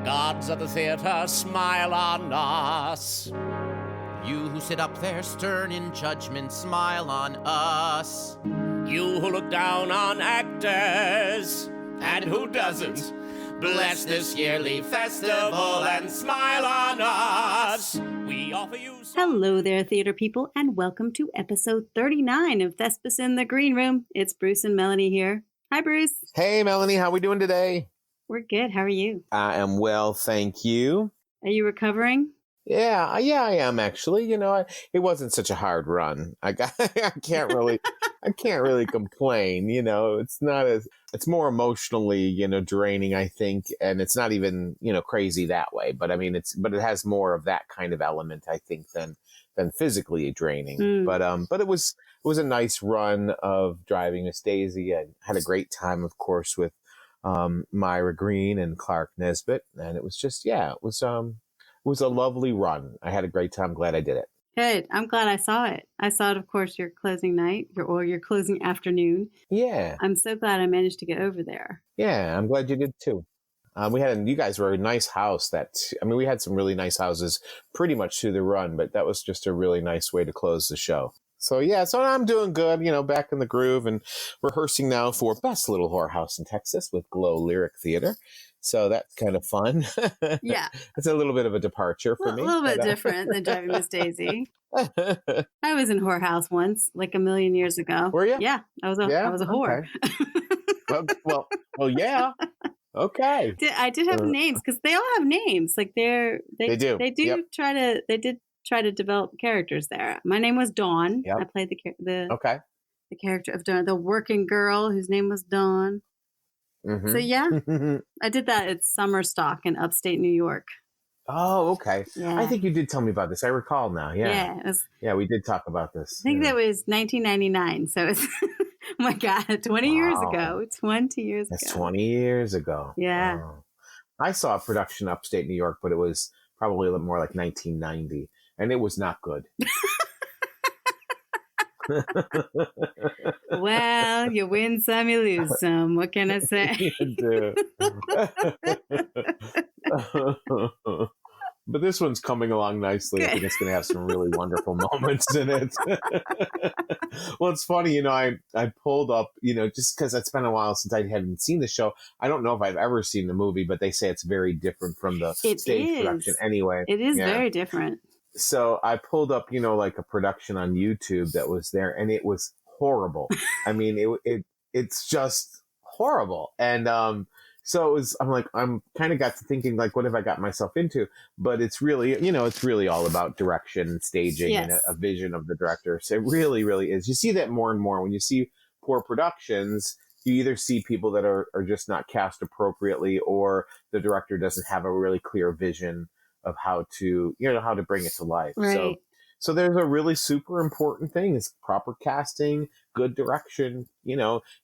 Gods of the theater, smile on us. You who sit up there stern in judgment, smile on us. You who look down on actors, and who doesn't, bless this yearly festival and smile on us. We offer you... Hello there, theater people, and welcome to episode 39 of Thespis in the Green Room. It's Bruce and Melanie here. Hi, Bruce. Hey, Melanie. How we doing today? We're good. How are you? I am well, thank you. Are you recovering? Yeah, I am actually. You know, it wasn't such a hard run. I can't really complain. You know, it's more emotionally, draining, I think, and it's not even, crazy that way. But I mean, it has more of that kind of element, I think, than physically draining. But it was a nice run of driving Miss Daisy. I had a great time, of course, with Myra Green and Clark Nesbitt, and it was just, it was a lovely run. I had a great time. Glad I did it. Good. I'm glad I saw it. I saw it, of course, your closing night or your closing afternoon. Yeah. I'm so glad I managed to get over there. Yeah, I'm glad you did too. You guys were a nice house. We had some really nice houses pretty much through the run, but that was just a really nice way to close the show. So I'm doing good, back in the groove and rehearsing now for Best Little Whorehouse in Texas with Glow Lyric Theater. So that's kind of fun. Yeah. It's a little bit of a departure for me. A little bit different than driving Miss Daisy. I was in Whorehouse once, like a million years ago. Were you? Yeah. I was a whore. Okay. well, yeah. Okay. I did have names because they all have names. Like they do. They did try to develop characters there. My name was Dawn. Yep. I played the character of Dawn, the working girl whose name was Dawn. Mm-hmm. So I did that at Summer Stock in upstate New York. Oh, okay. Yeah. I think you did tell me about this. I recall now. Yeah. Yeah. We did talk about this. I think that was 1999. So it's, oh my God, 20 years ago. 20 years ago. That's 20 years ago. Yeah. Oh. I saw a production upstate New York, but it was probably a little more like 1990. And it was not good. Well, you win some, you lose some. What can I say? But this one's coming along nicely. Good. I think it's going to have some really wonderful moments in it. Well, it's funny, I pulled up, just because it's been a while since I hadn't seen the show. I don't know if I've ever seen the movie, but they say it's very different from the stage production anyway. It is very different. So I pulled up, like a production on YouTube that was there, and it was horrible. I mean, it's just horrible. And so it was. I'm kind of got to thinking, like, what have I got myself into? But it's really, it's really all about direction and staging and a vision of the director. So it really, really is. You see that more and more when you see poor productions. You either see people that are just not cast appropriately, or the director doesn't have a really clear vision of how to bring it to life. Right. So there's a really super important thing is proper casting, good direction,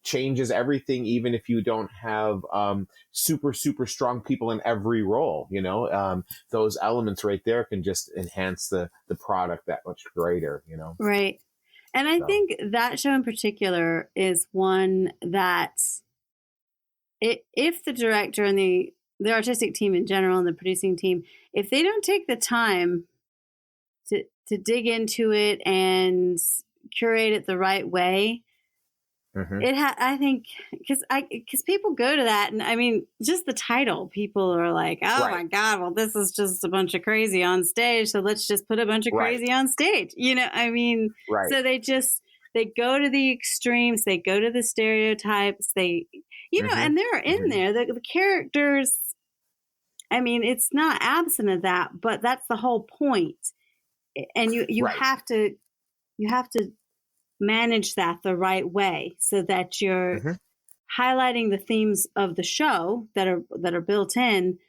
changes everything, even if you don't have super, super strong people in every role, those elements right there can just enhance the product that much greater, Right. And I think that show in particular is one that if the director and the artistic team in general and the producing team, if they don't take the time to dig into it and curate it the right way, I think because people go to that, and I mean, just the title, people are like, oh my God, well, this is just a bunch of crazy on stage, so let's just put a bunch of crazy on stage. So they go to the extremes, they go to the stereotypes, and they're in there, the characters. I mean, it's not absent of that, but that's the whole point. And you have to manage that the right way so that you're highlighting the themes of the show that are built in,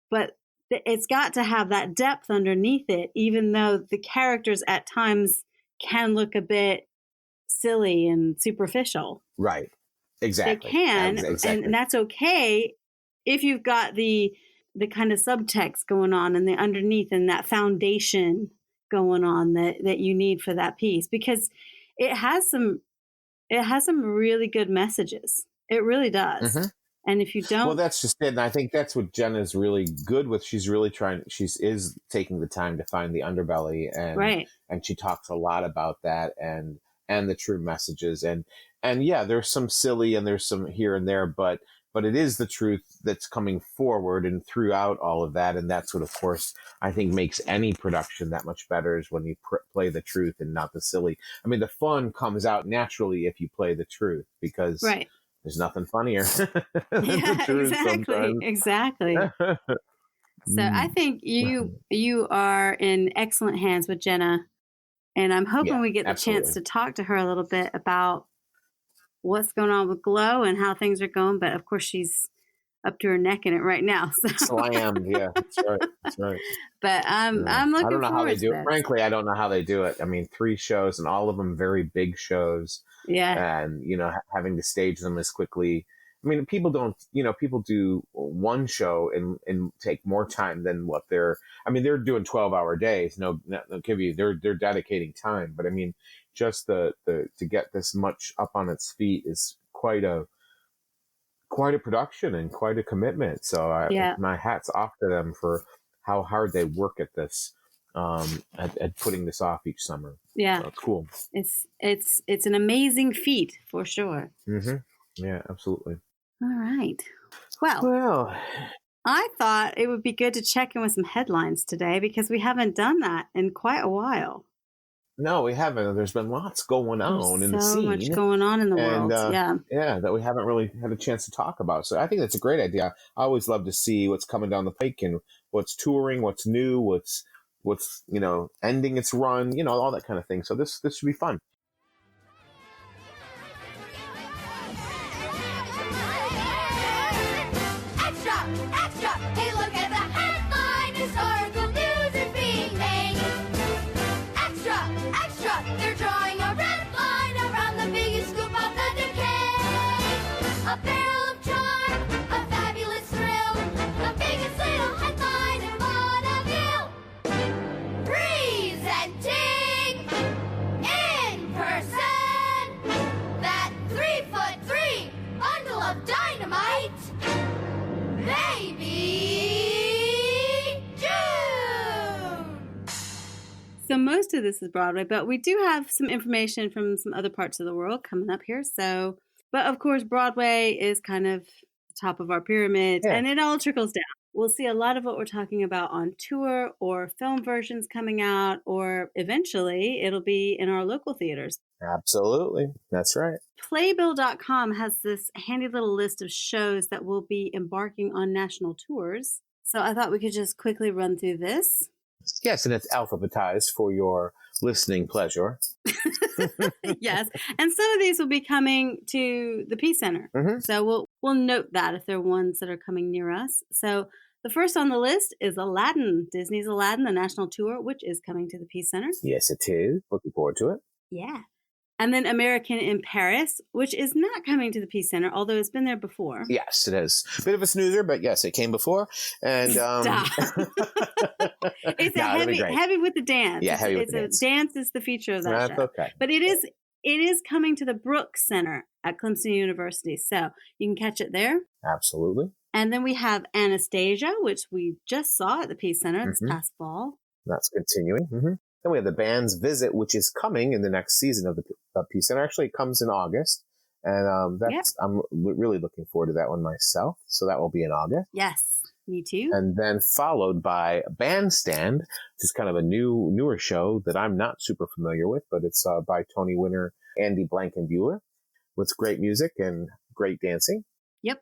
but it's got to have that depth underneath it, even though the characters at times can look a bit silly and superficial. Right. Exactly. They can, and that's okay if you've got the kind of subtext going on and the underneath and that foundation going on that you need for that piece, because it has some really good messages. It really does. And if you don't, Well, that's just it. And I think that's what Jenna's really good with. She's really is taking the time to find the underbelly, right. and she talks a lot about that and the true messages. And yeah, there's some silly and there's some here and there, but it is the truth that's coming forward and throughout all of that. And that's what, of course, I think makes any production that much better, is when you play the truth and not the silly. I mean, the fun comes out naturally if you play the truth, because right. there's nothing funnier than the truth sometimes. Exactly. So I think you are in excellent hands with Jenna, and I'm hoping we get the chance to talk to her a little bit about what's going on with Glow and how things are going. But of course, she's up to her neck in it right now. So I am. Yeah, that's right. But I'm looking. I don't know how they do it. Frankly, I don't know how they do it. I mean, 3 shows and all of them very big shows. Yeah. And having to stage them as quickly. I mean, people do one show and take more time than what they're doing 12-hour days. No, give you, they're dedicating time. But I mean, just to get this much up on its feet is quite a production and quite a commitment. So my hat's off to them for how hard they work at this, at putting this off each summer. Yeah. So, cool. It's an amazing feat for sure. Mm-hmm. Yeah, absolutely. All right. Well, I thought it would be good to check in with some headlines today, because we haven't done that in quite a while. No, we haven't. There's been lots going on in the scene. So much going on in the world. Yeah, that we haven't really had a chance to talk about. So I think that's a great idea. I always love to see what's coming down the pike and what's touring, what's new, what's ending its run, all that kind of thing. So this should be fun. So most of this is Broadway, but we do have some information from some other parts of the world coming up here. So, but of course, Broadway is kind of the top of our pyramid, and it all trickles down. We'll see a lot of what we're talking about on tour, or film versions coming out, or eventually it'll be in our local theaters. Absolutely. That's right. Playbill.com has this handy little list of shows that will be embarking on national tours. So I thought we could just quickly run through this. Yes, and it's alphabetized for your listening pleasure. Yes, and some of these will be coming to the Peace Center. Mm-hmm. So we'll note that if they're ones that are coming near us. So the first on the list is Aladdin, Disney's Aladdin, the national tour, which is coming to the Peace Center. Yes, it is. Looking forward to it. Yeah. And then American in Paris, which is not coming to the Peace Center, although it's been there before. Yes, it is. A bit of a snoozer, but yes, it came before. And Stop. It's heavy with the dance. Yeah, heavy with the dance. Dance is the feature of that show. That's okay. But it is coming to the Brooks Center at Clemson University, so you can catch it there. Absolutely. And then we have Anastasia, which we just saw at the Peace Center this past fall. That's continuing. Mm-hmm. Then we have the band's visit, which is coming in the next season of the Peace Center. Actually, it comes in August, and I'm really looking forward to that one myself. So that will be in August. Yes, me too. And then followed by Bandstand, which is kind of a newer show that I'm not super familiar with, but it's by Tony winner Andy Blankenbuehler, with great music and great dancing. Yep.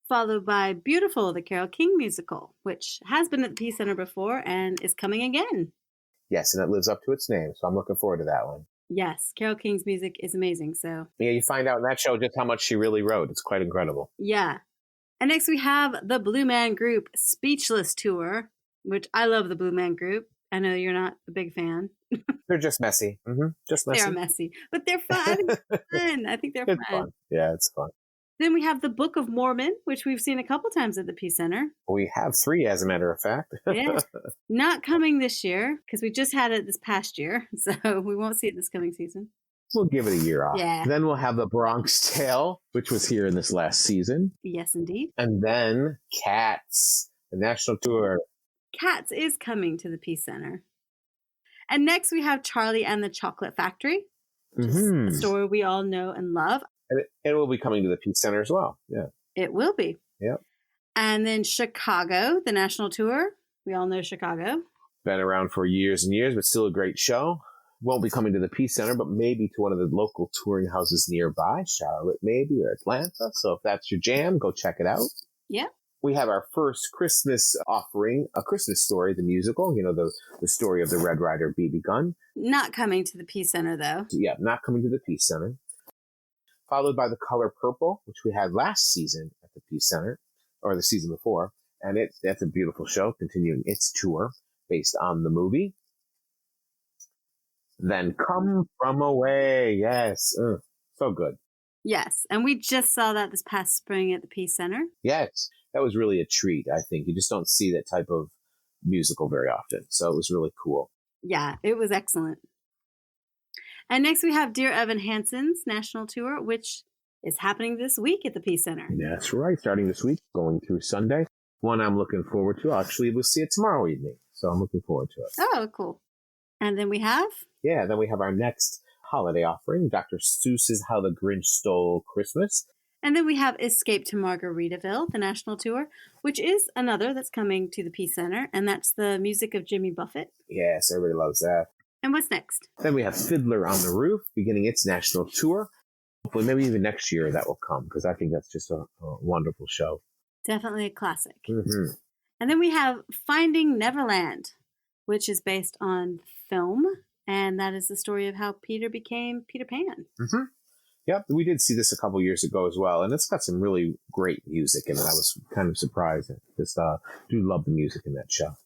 Followed by Beautiful, the Carole King musical, which has been at the Peace Center before and is coming again. Yes, and it lives up to its name, so I'm looking forward to that one. Yes, Carole King's music is amazing, so... Yeah, you find out in that show just how much she really wrote. It's quite incredible. Yeah. And next we have the Blue Man Group Speechless Tour, which I love the Blue Man Group. I know you're not a big fan. They're just messy. Mm-hmm. Just messy. They're messy, but they're fun. I think they're fun. Yeah, it's fun. Then we have the Book of Mormon, which we've seen a couple times at the Peace Center. We have 3, as a matter of fact. Yeah. Not coming this year, because we just had it this past year, so we won't see it this coming season. We'll give it a year off. Yeah. Then we'll have the Bronx Tale, which was here in this last season. Yes, indeed. And then Cats, the national tour. Cats is coming to the Peace Center. And next we have Charlie and the Chocolate Factory, which is a story we all know and love. And it will be coming to the Peace Center as well. Yeah. It will be. Yep. And then Chicago, the national tour. We all know Chicago. Been around for years and years, but still a great show. Won't be coming to the Peace Center, but maybe to one of the local touring houses nearby, Charlotte maybe, or Atlanta. So if that's your jam, go check it out. Yeah. We have our first Christmas offering, A Christmas Story, the musical, the story of the Red Ryder BB gun. Not coming to the Peace Center, though. Yeah, not coming to the Peace Center. Followed by The Color Purple, which we had last season at the Peace Center, or the season before. And that's a beautiful show, continuing its tour based on the movie. Then Come From Away. Yes. So good. Yes. And we just saw that this past spring at the Peace Center. Yes. That was really a treat, I think. You just don't see that type of musical very often. So it was really cool. Yeah, it was excellent. And next we have Dear Evan Hansen's national tour, which is happening this week at the Peace Center. That's right. Starting this week, going through Sunday. One I'm looking forward to. Actually, we'll see it tomorrow evening. So I'm looking forward to it. Oh, cool. And then we have? Yeah, then we have our next holiday offering, Dr. Seuss's How the Grinch Stole Christmas. And then we have Escape to Margaritaville, the national tour, which is another that's coming to the Peace Center, and that's the music of Jimmy Buffett. Yes, everybody loves that. And what's next? Then we have Fiddler on the Roof, beginning its national tour. Hopefully, maybe even next year that will come, because I think that's just a wonderful show. Definitely a classic. Mm-hmm. And then we have Finding Neverland, which is based on film, and that is the story of how Peter became Peter Pan. Mm-hmm. Yep, we did see this a couple years ago as well, and it's got some really great music in it. I was kind of surprised. Just do love the music in that show.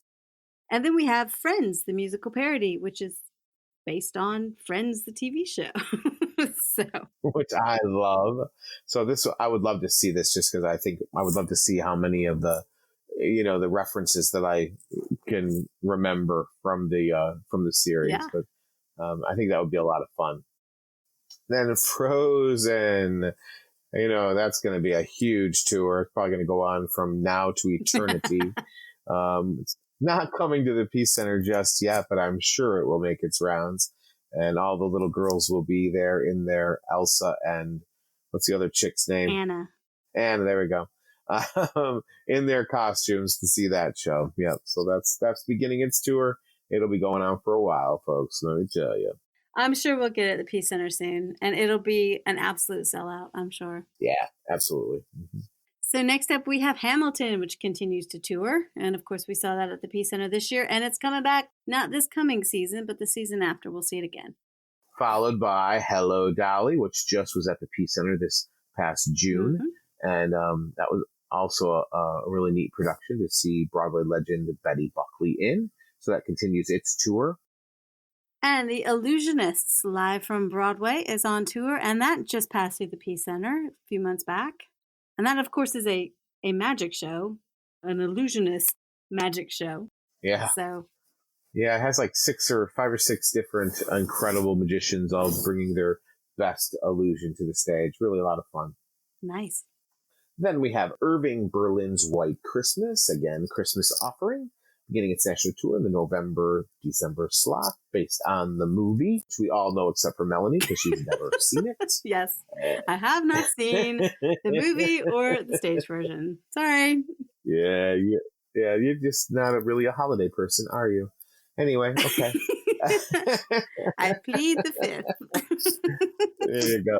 And then we have Friends, the musical parody, which is based on Friends, the TV show. Which I love. So this, I would love to see this, just because I think I would love to see how many of the, the references that I can remember from the series. Yeah. But I think that would be a lot of fun. Then Frozen, that's going to be a huge tour. It's probably going to go on from now to eternity. It's not coming to the Peace Center just yet, but I'm sure it will make its rounds. And all the little girls will be there in their Elsa and what's the other chick's name? Anna, there we go. In their costumes to see that show. Yep. So that's beginning its tour. It'll be going on for a while, folks. Let me tell you. I'm sure we'll get it at the Peace Center soon, and it'll be an absolute sellout, I'm sure. Yeah, absolutely. Mm-hmm. So next up, we have Hamilton, which continues to tour. And of course, we saw that at the Peace Center this year, and it's coming back not this coming season, but the season after. We'll see it again. Followed by Hello, Dolly, which just was at the Peace Center this past June. Mm-hmm. And that was also a really neat production to see Broadway legend Betty Buckley in. So that continues its tour. And The Illusionists, live from Broadway, is on tour, and that just passed through the Peace Center a few months back. And that, of course, is a magic show, an illusionist magic show. Yeah. So. Yeah, it has like 5 or 6 different incredible magicians all bringing their best illusion to the stage. Really a lot of fun. Nice. Then we have Irving Berlin's White Christmas, again, Christmas offering, beginning its national tour in the November-December slot, based on the movie, which we all know except for Melanie, because she's never seen it. Yes, I have not seen the movie or the stage version. Sorry. Yeah, you're just not really a holiday person, are you? Anyway, okay. I plead the fifth. There you go.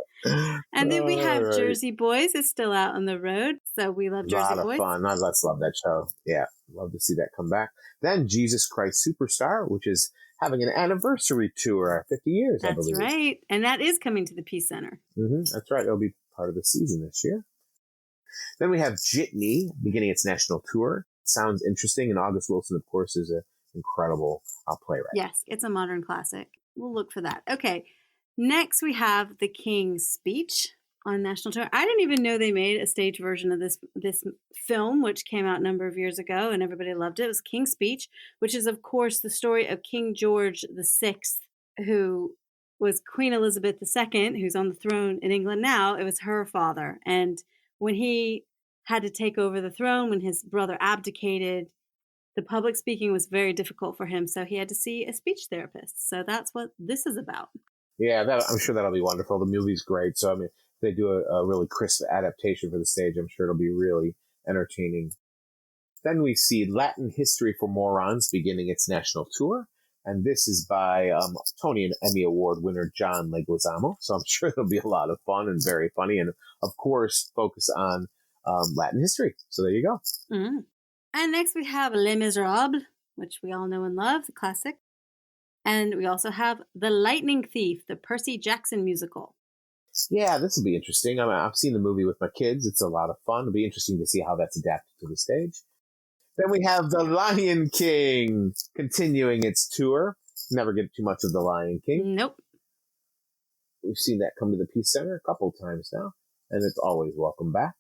And then we have right. Jersey Boys. It's still out on the road, so we love Jersey Boys. A lot of fun. Let's love that show. Yeah, love to see that come back. Then Jesus Christ Superstar, which is having an anniversary tour, 50 years, I believe. That's right. And that is coming to the Peace Center. Mm-hmm. That's right. It'll be part of the season this year. Then we have Jitney beginning its national tour. Sounds interesting. And August Wilson, of course, is an incredible playwright. Yes, it's a modern classic. We'll look for that. Okay. Next, we have The King's Speech on national tour. I didn't even know they made a stage version of this film, which came out a number of years ago, and everybody loved it. It was King's Speech, which is, of course, the story of King George VI, who was Queen Elizabeth II, who's on the throne in England now. It was her father. And when he had to take over the throne, when his brother abdicated, the public speaking was very difficult for him. So he had to see a speech therapist. So that's what this is about. Yeah, I'm sure that'll be wonderful. The movie's great. So, I mean, if they do a really crisp adaptation for the stage, I'm sure it'll be really entertaining. Then we see Latin History for Morons beginning its national tour. And this is by Tony and Emmy Award winner John Leguizamo. So I'm sure it'll be a lot of fun and very funny. And, of course, focus on Latin history. So there you go. Mm-hmm. And next we have Les Miserables, which we all know and love, the classic. And we also have The Lightning Thief, the Percy Jackson musical. Yeah, this will be interesting. I've seen the movie with my kids. It's a lot of fun. It'll be interesting to see how that's adapted to the stage. Then we have The Lion King continuing its tour. Never get too much of The Lion King. Nope. We've seen that come to the Peace Center a couple times now, and it's always welcome back.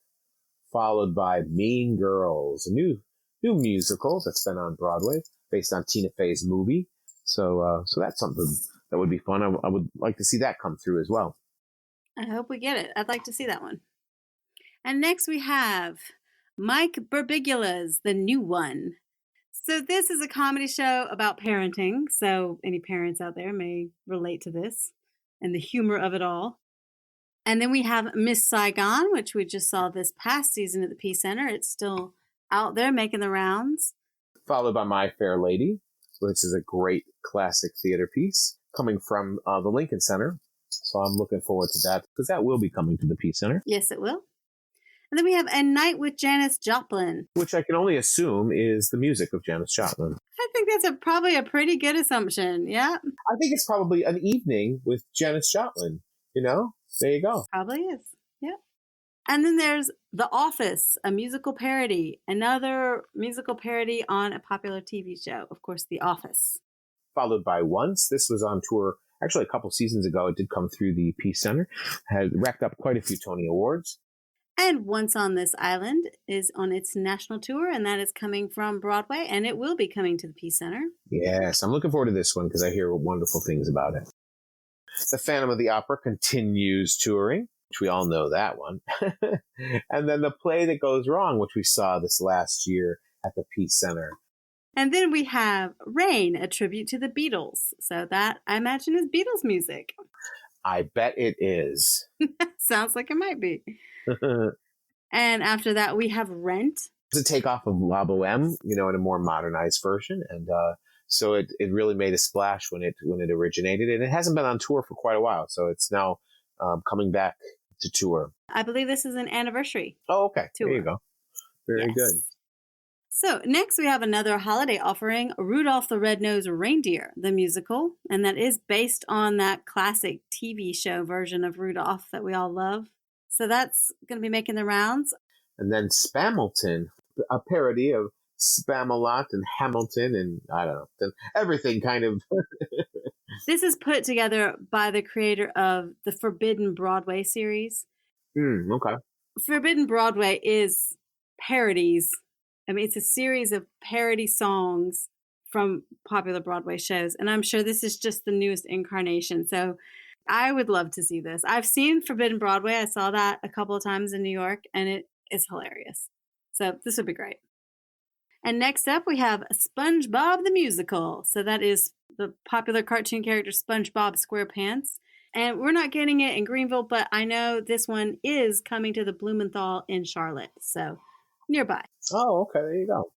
Followed by Mean Girls, a new musical that's been on Broadway based on Tina Fey's movie. So that's something that would be fun. I would like to see that come through as well. I hope we get it. I'd like to see that one. And next we have Mike Birbigula's The New One. So this is a comedy show about parenting. So any parents out there may relate to this and the humor of it all. And then we have Miss Saigon, which we just saw this past season at the Peace Center. It's still out there making the rounds. Followed by My Fair Lady, which is a great classic theater piece coming from the Lincoln Center. So I'm looking forward to that because that will be coming to the Peace Center. Yes, it will. And then we have A Night with Janis Joplin, which I can only assume is the music of Janis Joplin. I think that's probably a pretty good assumption. Yeah. I think it's probably an evening with Janis Joplin. You know, there you go. Probably is. Yeah. And then there's The Office, a musical parody, another musical parody on a popular TV show. Of course, The Office. Followed by Once. This was on tour actually a couple seasons ago. It did come through the Peace Center. Had racked up quite a few Tony Awards. And Once on This Island is on its national tour, and that is coming from Broadway, and it will be coming to the Peace Center. Yes, I'm looking forward to this one because I hear wonderful things about it. The Phantom of the Opera continues touring, which we all know that one. And then The Play That Goes Wrong, which we saw this last year at the Peace Center. And then we have Rain, a tribute to the Beatles. So that, I imagine, is Beatles music. I bet it is. Sounds like it might be. And after that, we have Rent. It's a takeoff of La Boheme, you know, in a more modernized version. And so it really made a splash when it originated. And it hasn't been on tour for quite a while. So it's now coming back to tour. I believe this is an anniversary. Oh, okay. Tour. There you go. Very good. So next we have another holiday offering, Rudolph the Red-Nosed Reindeer, the musical. And that is based on that classic TV show version of Rudolph that we all love. So that's going to be making the rounds. And then Spamilton, a parody of Spamalot and Hamilton and I don't know, everything kind of. This is put together by the creator of the Forbidden Broadway series. Okay. Forbidden Broadway is parodies. I mean, it's a series of parody songs from popular Broadway shows. And I'm sure this is just the newest incarnation. So I would love to see this. I've seen Forbidden Broadway. I saw that a couple of times in New York, and it is hilarious. So this would be great. And next up, we have SpongeBob the Musical. So that is the popular cartoon character SpongeBob SquarePants. And we're not getting it in Greenville, but I know this one is coming to the Blumenthal in Charlotte. So nearby. Oh, okay. There you go.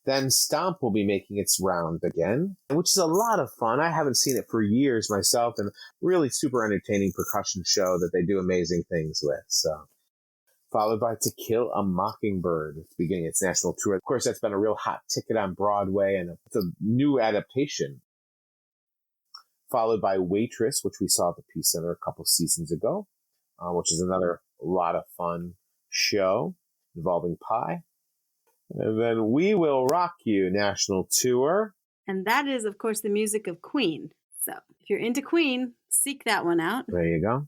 Then Stomp will be making its round again, which is a lot of fun. I haven't seen it for years myself, and really super entertaining percussion show that they do amazing things with. So, followed by To Kill a Mockingbird. It's beginning its national tour. Of course, that's been a real hot ticket on Broadway, and it's a new adaptation. Followed by Waitress, which we saw at the Peace Center a couple seasons ago, which is another lot of fun show involving pie. And then We Will Rock You national tour. And that is, of course, the music of Queen. So if you're into Queen, seek that one out. There you go.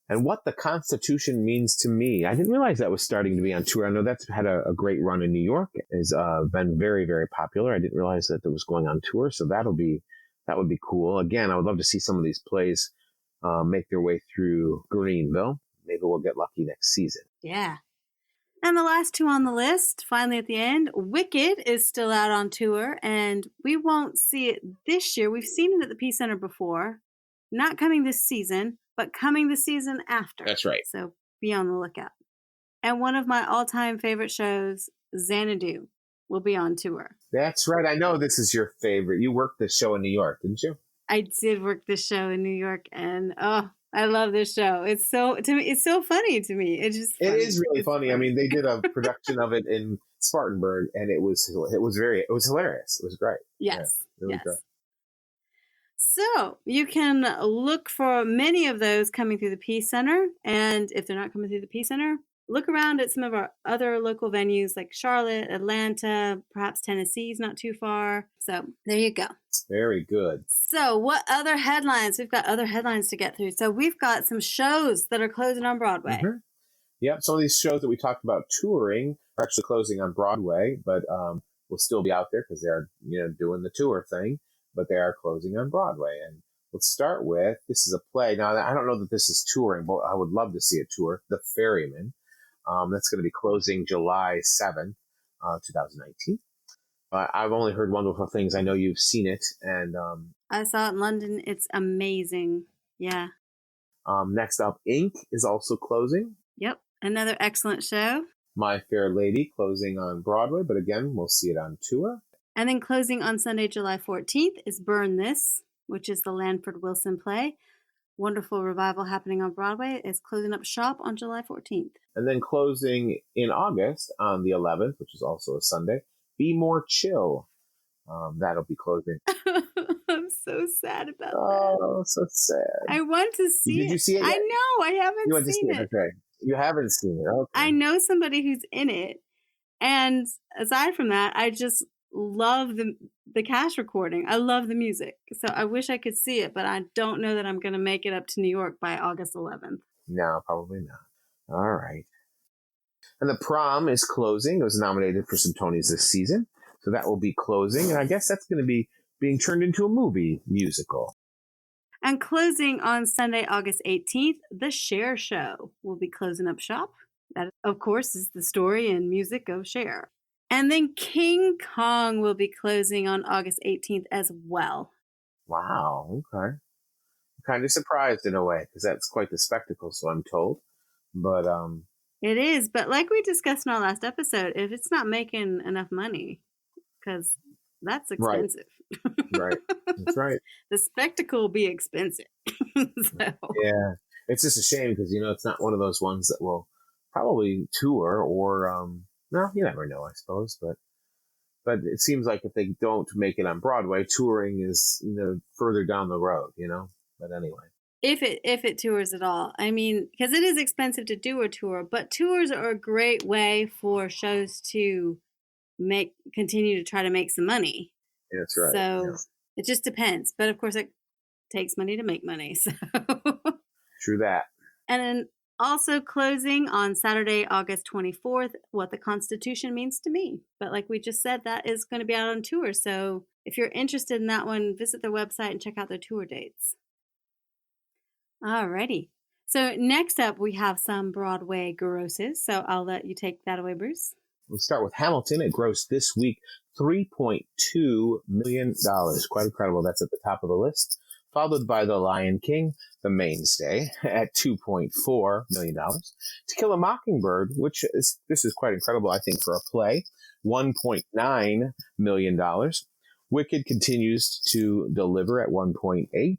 And What the Constitution Means to Me. I didn't realize that was starting to be on tour. I know that's had a great run in New York. It's been very, very popular. I didn't realize that it was going on tour. So that'll be That would be cool. Again, I would love to see some of these plays make their way through Greenville. Maybe we'll get lucky next season. Yeah. And the last two on the list, finally at the end, Wicked is still out on tour, and we won't see it this year. We've seen it at the Peace Center before. Not coming this season, but coming the season after. That's right. So be on the lookout. And one of my all-time favorite shows, Xanadu, will be on tour. That's right. I know this is your favorite. You worked this show in New York, didn't you? I did work this show in New York, and I love this show. It's so funny to me. It is really funny. I mean, they did a production of it in Spartanburg, and it was hilarious. It was great. Yes, yeah, really great. So you can look for many of those coming through the Peace Center, and if they're not coming through the Peace Center, look around at some of our other local venues like Charlotte, Atlanta, perhaps Tennessee's not too far. So there you go. Very good. So what other headlines? We've got other headlines to get through. So we've got some shows that are closing on Broadway. Mm-hmm. Yep. Some of these shows that we talked about touring are actually closing on Broadway, but will still be out there because they're doing the tour thing, but they are closing on Broadway. And let's start with, this is a play. Now, I don't know that this is touring, but I would love to see it tour, The Ferryman. That's going to be closing July 7th, 2019. I've only heard wonderful things. I know you've seen it. And I saw it in London. It's amazing. Yeah. Next up, Ink is also closing. Yep. Another excellent show. My Fair Lady closing on Broadway, but again, we'll see it on tour. And then closing on Sunday, July 14th is Burn This, which is the Lanford Wilson play. Wonderful revival happening on Broadway. Is closing up shop on July 14th. And then closing in August on the 11th, which is also a Sunday, Be More Chill. That'll be closing. I'm so sad about that. Oh, so sad. I want to see it. Did you see it yet? I know. I haven't seen it. Okay. You haven't seen it. Okay. I know somebody who's in it. And aside from that, I just love the cast recording. I love the music. So I wish I could see it, but I don't know that I'm going to make it up to New York by August 11th. No, probably not. All right. And The Prom is closing. It was nominated for some Tonys this season. So that will be closing. And I guess that's going to be being turned into a movie musical. And closing on Sunday, August 18th, The Cher Show will be closing up shop. That, of course, is the story and music of Cher. And then King Kong will be closing on August 18th as well. Wow, okay. I'm kind of surprised in a way, because that's quite the spectacle, so I'm told. But it is, but like we discussed in our last episode, if it's not making enough money, because that's expensive. Right. That's right. The spectacle will be expensive. Yeah. It's just a shame because, it's not one of those ones that will probably tour or, no, you never know, I suppose. But it seems like if they don't make it on Broadway, touring is, further down the road, But anyway. If it tours at all. I mean, because it is expensive to do a tour, but tours are a great way for shows to continue to try to make some money. Yeah, that's right. So It just depends. But of course, it takes money to make money. So True that. And then also closing on Saturday, August 24th, What the Constitution Means to Me. But like we just said, that is going to be out on tour. So if you're interested in that one, visit their website and check out their tour dates. Alrighty. So next up, we have some Broadway grosses. So I'll let you take that away, Bruce. We'll start with Hamilton. It grossed this week $3.2 million. Quite incredible. That's at the top of the list. Followed by The Lion King, the mainstay, at $2.4 million. To Kill a Mockingbird, this is quite incredible, I think, for a play, $1.9 million. Wicked continues to deliver at 1.8.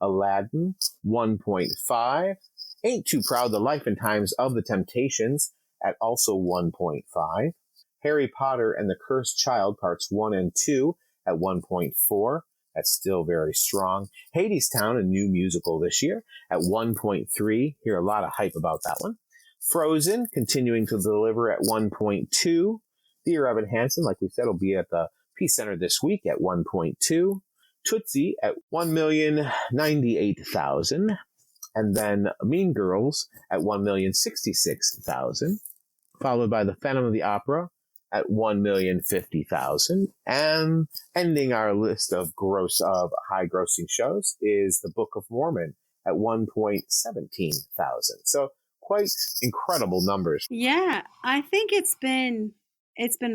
Aladdin, 1.5. Ain't Too Proud, The Life and Times of the Temptations, at also 1.5. Harry Potter and the Cursed Child, parts 1 and 2, at 1.4. That's still very strong. Hadestown, a new musical this year, at 1.3. Hear a lot of hype about that one. Frozen, continuing to deliver at 1.2. Dear Evan Hansen, like we said, will be at the Peace Center this week at 1.2. Tootsie at 1,098,000. And then Mean Girls at 1,066,000. Followed by The Phantom of the Opera at 1,050,000. And ending our list of high grossing shows is the Book of Mormon at 1,17,000. So quite incredible numbers. Yeah, I think it's been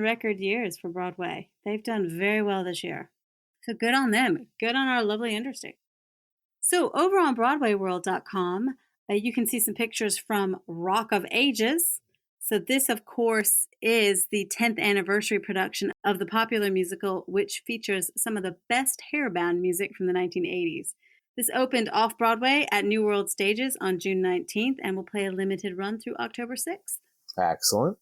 record years for Broadway. They've done very well this year. So good on them. Good on our lovely interstate. So over on BroadwayWorld.com, you can see some pictures from Rock of Ages. So this, of course, is the 10th anniversary production of the popular musical, which features some of the best hair-bound music from the 1980s. This opened off-Broadway at New World Stages on June 19th and will play a limited run through October 6th. Excellent.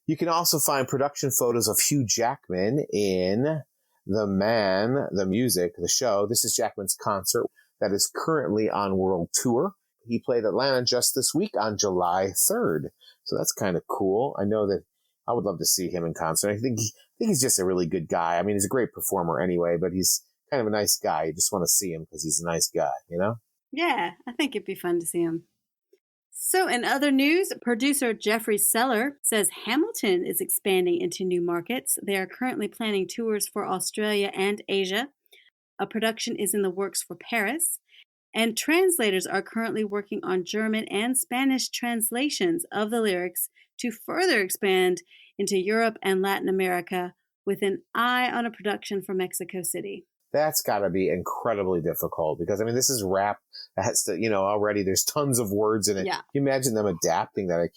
You can also find production photos of Hugh Jackman in The Man, the Music, the show. This is Jackman's concert that is currently on world tour. He played Atlanta just this week on July 3rd. So that's kind of cool. I know that I would love to see him in concert. I think he's just a really good guy. I mean, he's a great performer anyway, but he's kind of a nice guy. You just want to see him because he's a nice guy, you know? Yeah, I think it'd be fun to see him. So in other news, producer Jeffrey Seller says Hamilton is expanding into new markets. They are currently planning tours for Australia and Asia. A production is in the works for Paris. And translators are currently working on German and Spanish translations of the lyrics to further expand into Europe and Latin America with an eye on a production for Mexico City. That's got to be incredibly difficult because, I mean, this is rap. That's already there's tons of words in it. Yeah. Can you imagine them adapting that? I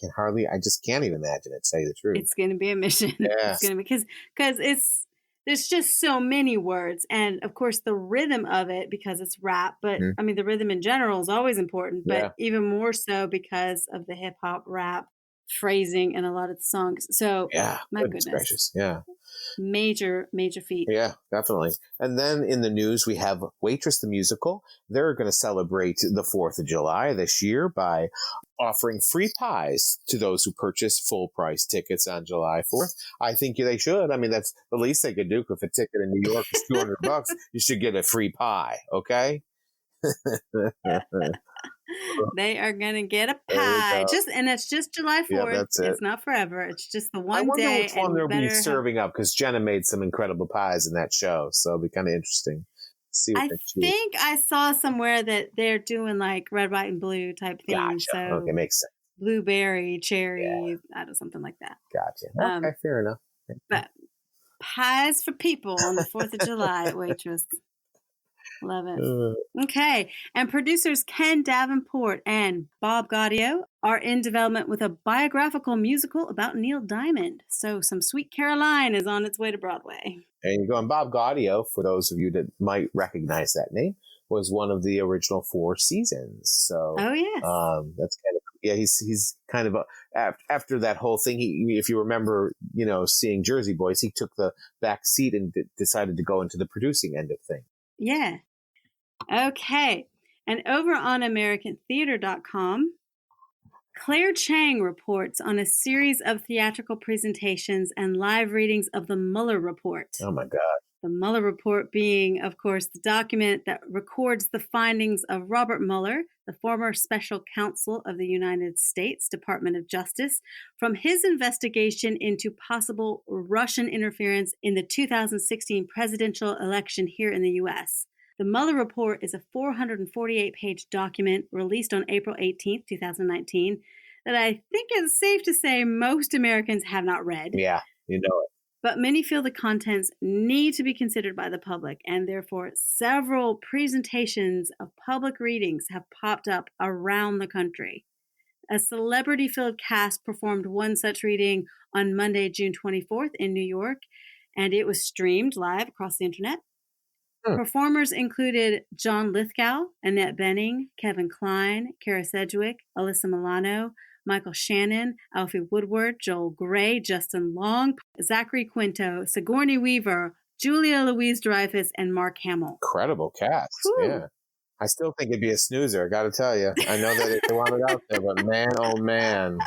just can't even imagine it, to tell you the truth. It's going to be a mission. Yeah. It's going to be, because there's just so many words. And of course, the rhythm of it, because it's rap, but I mean, the rhythm in general is always important, but even more so because of the hip hop rap phrasing in a lot of the songs. So, my goodness. Gracious. Yeah. Major feat. Yeah, definitely. And then in the news, we have Waitress the Musical. They're going to celebrate the 4th of July this year by offering free pies to those who purchase full price tickets on July 4th. I think they should. I mean, that's the least they could do. If a ticket in New York is $200, you should get a free pie. Okay. They are gonna get a pie, and it's just July 4th. Yeah, that's it. It's not forever. It's just the one I wonder day. which one they'll be serving up, because Jenna made some incredible pies in that show, so it'll be kind of interesting. See what I think I saw somewhere that they're doing like red, white, and blue type things. Gotcha. So Okay, makes sense. Blueberry, cherry, I don't know, something like that. Gotcha. Okay, fair enough. But pies for people on the 4th of July at Waitress. Love it. Okay. And producers Ken Davenport and Bob Gaudio are in development with a biographical musical about Neil Diamond. So some Sweet Caroline is on its way to Broadway. There you go. And Bob Gaudio, for those of you that might recognize that name, was one of the original 4 seasons. So, yes. That's kind of, he's kind of after that whole thing. If you remember, seeing Jersey Boys, he took the back seat and decided to go into the producing end of things. Yeah. Okay. And over on AmericanTheater.com, Claire Chang reports on a series of theatrical presentations and live readings of the Mueller Report. Oh, my God. The Mueller Report being, of course, the document that records the findings of Robert Mueller, the former special counsel of the United States Department of Justice, from his investigation into possible Russian interference in the 2016 presidential election here in the U.S. The Mueller Report is a 448-page document released on April 18th, 2019, that I think it's safe to say most Americans have not read. Yeah, you know it. But many feel the contents need to be considered by the public, and therefore several presentations of public readings have popped up around the country. A celebrity-filled cast performed one such reading on Monday, June 24th in New York, and it was streamed live across the internet. Performers included John Lithgow, Annette Bening, Kevin Kline, Kara Sedgwick, Alyssa Milano, Michael Shannon, Alfie Woodward, Joel Gray, Justin Long, Zachary Quinto, Sigourney Weaver, Julia Louise-Dreyfus, and Mark Hamill. Incredible cast. Whew. Yeah. I still think it'd be a snoozer, I got to tell you. I know that they want it out there, but man, oh man.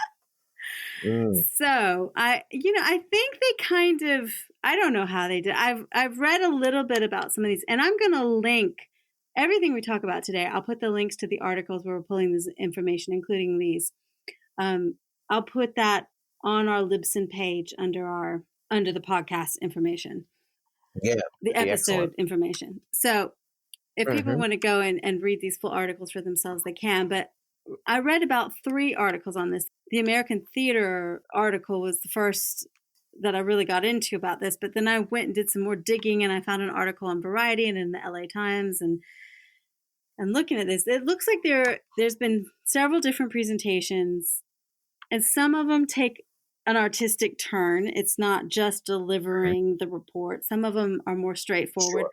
So I think they kind of, I don't know how they did. I've read a little bit about some of these, and I'm going to link everything we talk about today. I'll put the links to the articles where we're pulling this information, including these. I'll put that on our Libsyn page under the podcast information. Yeah. The episode excellent. information. So if people want to go and read these full articles for themselves, they can. But I read about 3 articles on this. The American Theater article was the first that I really got into about this. But then I went and did some more digging, and I found an article on Variety and in the LA Times. And looking at this, it looks like there's been several different presentations, and some of them take an artistic turn. It's not just delivering the report. Some of them are more straightforward. Sure.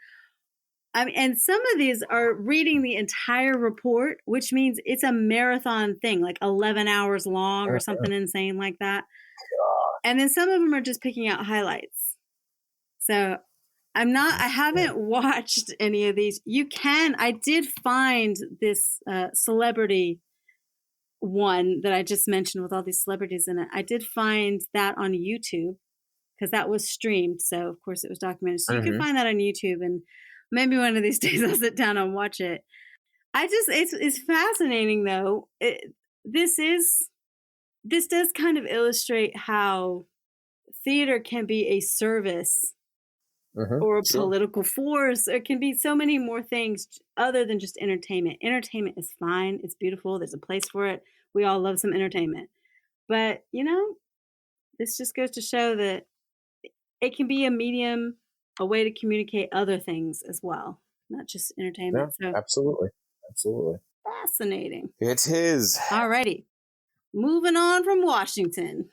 I mean, and some of these are reading the entire report, which means it's a marathon thing, like 11 hours long or something insane like that. And then some of them are just picking out highlights. So I haven't watched any of these. I did find this celebrity one that I just mentioned with all these celebrities in it. I did find that on YouTube because that was streamed. So of course it was documented. So you can find that on YouTube, and maybe one of these days I'll sit down and watch it. It's fascinating though. This does kind of illustrate how theater can be a service or a political force. It can be so many more things other than just entertainment. Entertainment is fine. It's beautiful. There's a place for it. We all love some entertainment. But, this just goes to show that it can be a medium, a way to communicate other things as well, not just entertainment. Yeah, so absolutely. Absolutely. Fascinating. It's his. Alrighty. Moving on from Washington.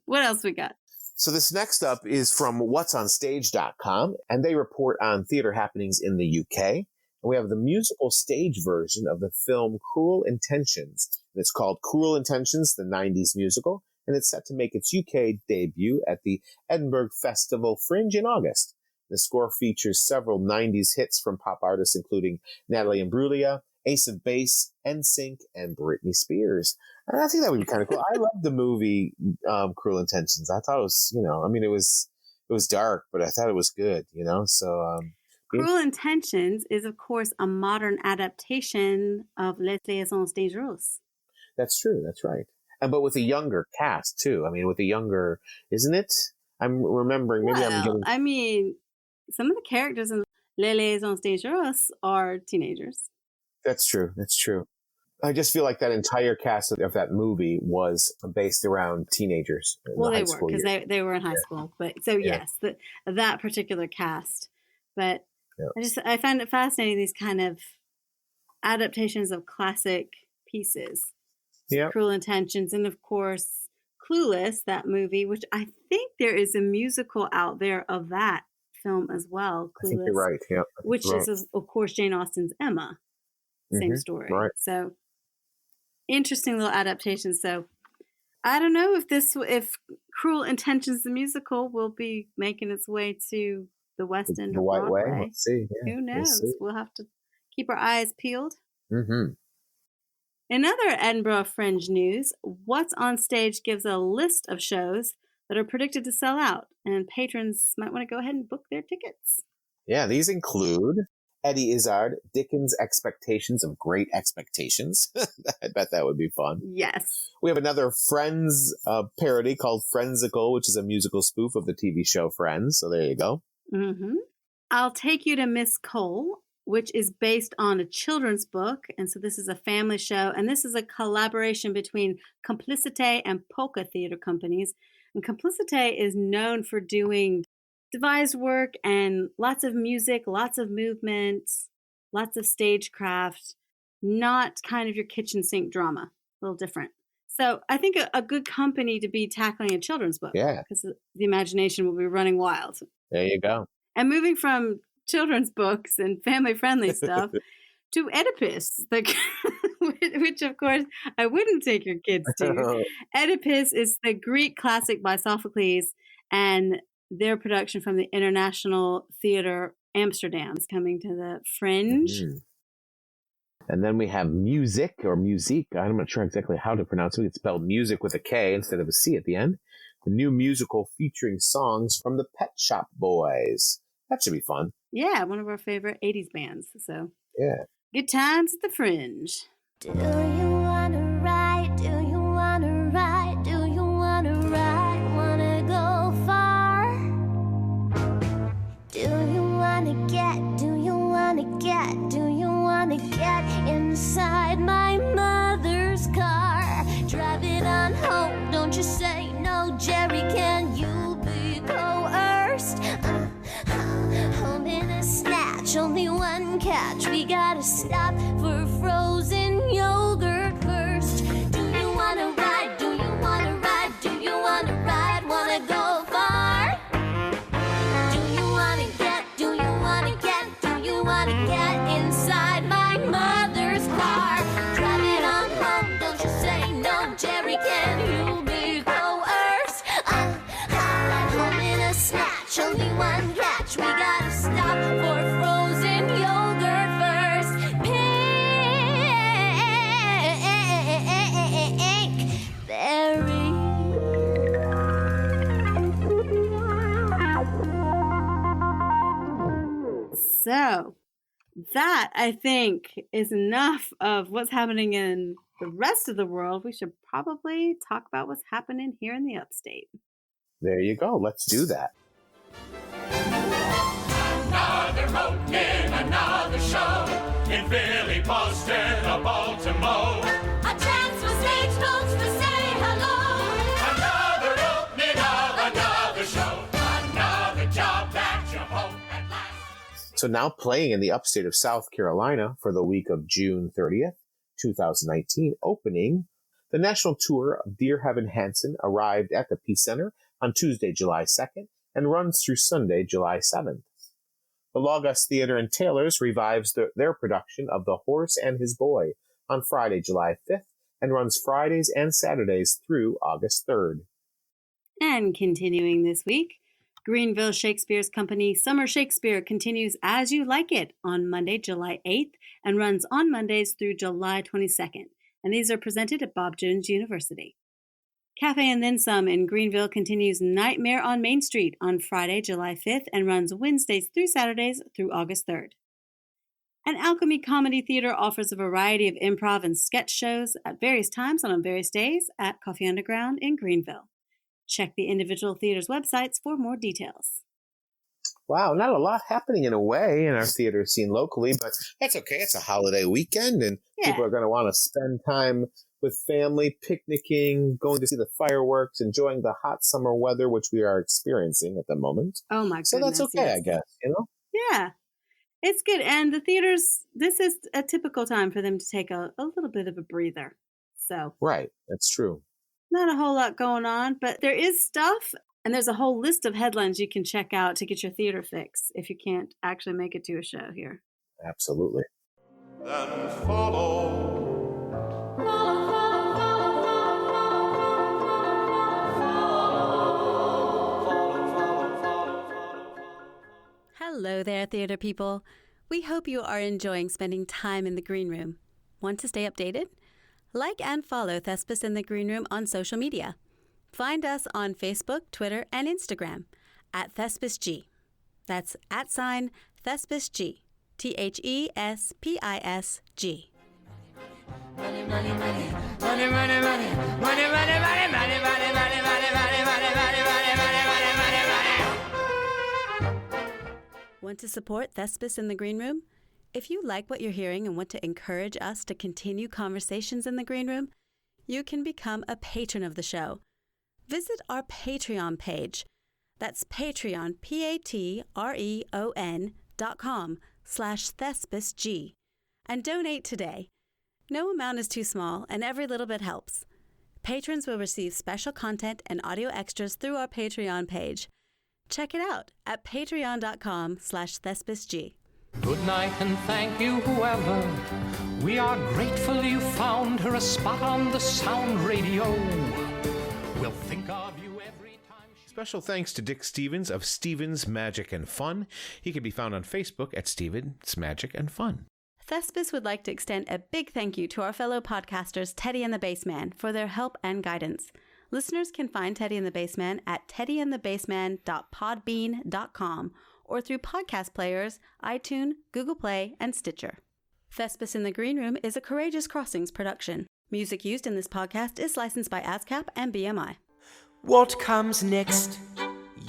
What else we got? So this next up is from what'sonstage.com, and they report on theater happenings in the UK. And we have the musical stage version of the film Cruel Intentions. And it's called Cruel Intentions, the 90s musical, and it's set to make its UK debut at the Edinburgh Festival Fringe in August. The score features several 90s hits from pop artists including Natalie Imbruglia, Ace of Base, NSYNC, and Britney Spears. And I think that would be kind of cool. I loved the movie Cruel Intentions. I thought it was, it was dark, but I thought it was good, So Cruel Intentions is, of course, a modern adaptation of Les Liaisons Dangereuses. That's true. That's right. But with a younger cast, too. I mean, with a younger, isn't it? I'm remembering. Maybe some of the characters in Les Liaisons Dangereuses are teenagers. That's true. That's true. I just feel like that entire cast of that movie was based around teenagers. Well, they were, because they were in high school. But so yes, that particular cast. But I find it fascinating, these kind of adaptations of classic pieces. Yeah. Cruel Intentions, and of course Clueless, that movie, which I think there is a musical out there of that film as well. Clueless, I think you're right. Yeah. Which is of course Jane Austen's Emma. Same story. Right. So interesting little adaptation. So I don't know if Cruel Intentions the musical will be making its way to the West End or Broadway. Way. Let's see. Yeah, who knows? We'll have to keep our eyes peeled. Mm-hmm. In other Edinburgh Fringe news, What's on Stage gives a list of shows that are predicted to sell out, and patrons might want to go ahead and book their tickets. Yeah, these include Eddie Izzard, Dickens' Expectations of Great Expectations. I bet that would be fun. Yes. We have another Friends parody called Friendsicle, which is a musical spoof of the TV show Friends. So there you go. Mm-hmm. I'll Take You to Miss Cole, which is based on a children's book. And so this is a family show. And this is a collaboration between Complicité and Polka Theater Companies. And Complicité is known for doing devised work and lots of music, lots of movement, lots of stagecraft, not kind of your kitchen sink drama, a little different. So I think a good company to be tackling a children's book. Yeah. Because the imagination will be running wild. There you go. And moving from children's books and family-friendly stuff to Oedipus, which of course I wouldn't take your kids to. Oedipus is the Greek classic by Sophocles, and their production from the International Theater Amsterdam is coming to the Fringe. Mm-hmm. And then we have Music, or Musique. I'm not sure exactly how to pronounce it. It's spelled music with a K instead of a C at the end. The new musical featuring songs from the Pet Shop Boys. That should be fun. Yeah, one of our favorite 80s bands. So yeah. Good times at the Fringe. Do you wanna ride? Do you wanna ride? Do you gotta stop for frozen yogurt first. Do you wanna ride? Do you wanna ride? Do you wanna ride? Wanna go far? Do you wanna get? Do you wanna get? Do you wanna get inside my mother's car? Drive it on home, don't you say no, Jerry, can you be coerced? I'm home in a snatch, only one catch. We gotta stop for frozen yogurt first. Pinkberry. So that, I think, is enough of what's happening in the rest of the world. We should probably talk about what's happening here in the upstate. There you go. Let's do that. Another moat in another show in Philly, Boston, or Baltimore. A chance for stage folks to say hello. Another opening of another show. Another job that you hope at last. So now playing in the upstate of South Carolina for the week of June 30th, 2019, opening, the national tour of Dear Heaven Hansen arrived at the Peace Center on Tuesday, July 2nd, and runs through Sunday, July 7th. The Logos Theater in Taylor's revives their production of The Horse and His Boy on Friday, July 5th, and runs Fridays and Saturdays through August 3rd. And continuing this week, Greenville Shakespeare's Company Summer Shakespeare continues As You Like It on Monday, July 8th, and runs on Mondays through July 22nd. And these are presented at Bob Jones University. Cafe and Then Some in Greenville continues Nightmare on Main Street on Friday, July 5th, and runs Wednesdays through Saturdays through August 3rd. And Alchemy Comedy Theater offers a variety of improv and sketch shows at various times and on various days at Coffee Underground in Greenville. Check the individual theaters' websites for more details. Wow, not a lot happening in a way in our theater scene locally, but that's okay. It's a holiday weekend, and people are going to want to spend time with family, picnicking, going to see the fireworks, enjoying the hot summer weather, which we are experiencing at the moment. Oh my goodness. So that's okay, yes. I guess, you know? Yeah, it's good. And the theaters, this is a typical time for them to take a little bit of a breather. So Right, that's true. not a whole lot going on, but there is stuff. And there's a whole list of headlines you can check out to get your theater fix if you can't actually make it to a show here. Absolutely. Then follow. Hello there, theater people. We hope you are enjoying spending time in the green room. Want to stay updated? Like and follow Thespis in the Green Room on social media. Find us on Facebook, Twitter, and Instagram at ThespisG. That's @ThespisG. THESPISG. Money, money, money, money, money, money, money, money, money, money, money, money, money, money, money, Want to support Thespis in the Green Room? If you like what you're hearing and want to encourage us to continue conversations in the Green Room, you can become a patron of the show. Visit our Patreon page. That's Patreon, patreon.com/ThespisG. And donate today. No amount is too small, and every little bit helps. Patrons will receive special content and audio extras through our Patreon page. Check it out at patreon.com/ThespisG. Good night and thank you, whoever. We are grateful you found her a spot on the sound radio. We'll think of you every time. Special thanks to Dick Stevens of Stevens Magic and Fun. He can be found on Facebook at Stevens Magic and Fun. Thespis would like to extend a big thank you to our fellow podcasters Teddy and the Bassman for their help and guidance. Listeners can find Teddy and the Bassman at teddyandthebassman.podbean.com or through podcast players, iTunes, Google Play, and Stitcher. Thespis in the Green Room is a Courageous Crossings production. Music used in this podcast is licensed by ASCAP and BMI. What comes next?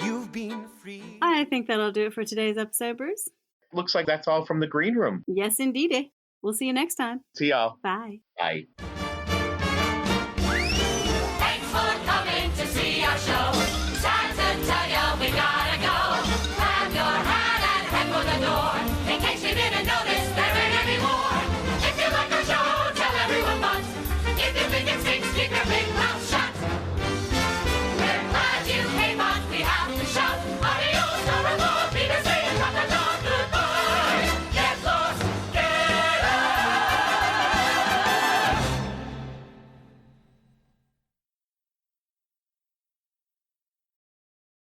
You've been free. I think that'll do it for today's episode, Bruce. Looks like that's all from the green room. Yes, indeedy. We'll see you next time. See y'all. Bye. Bye.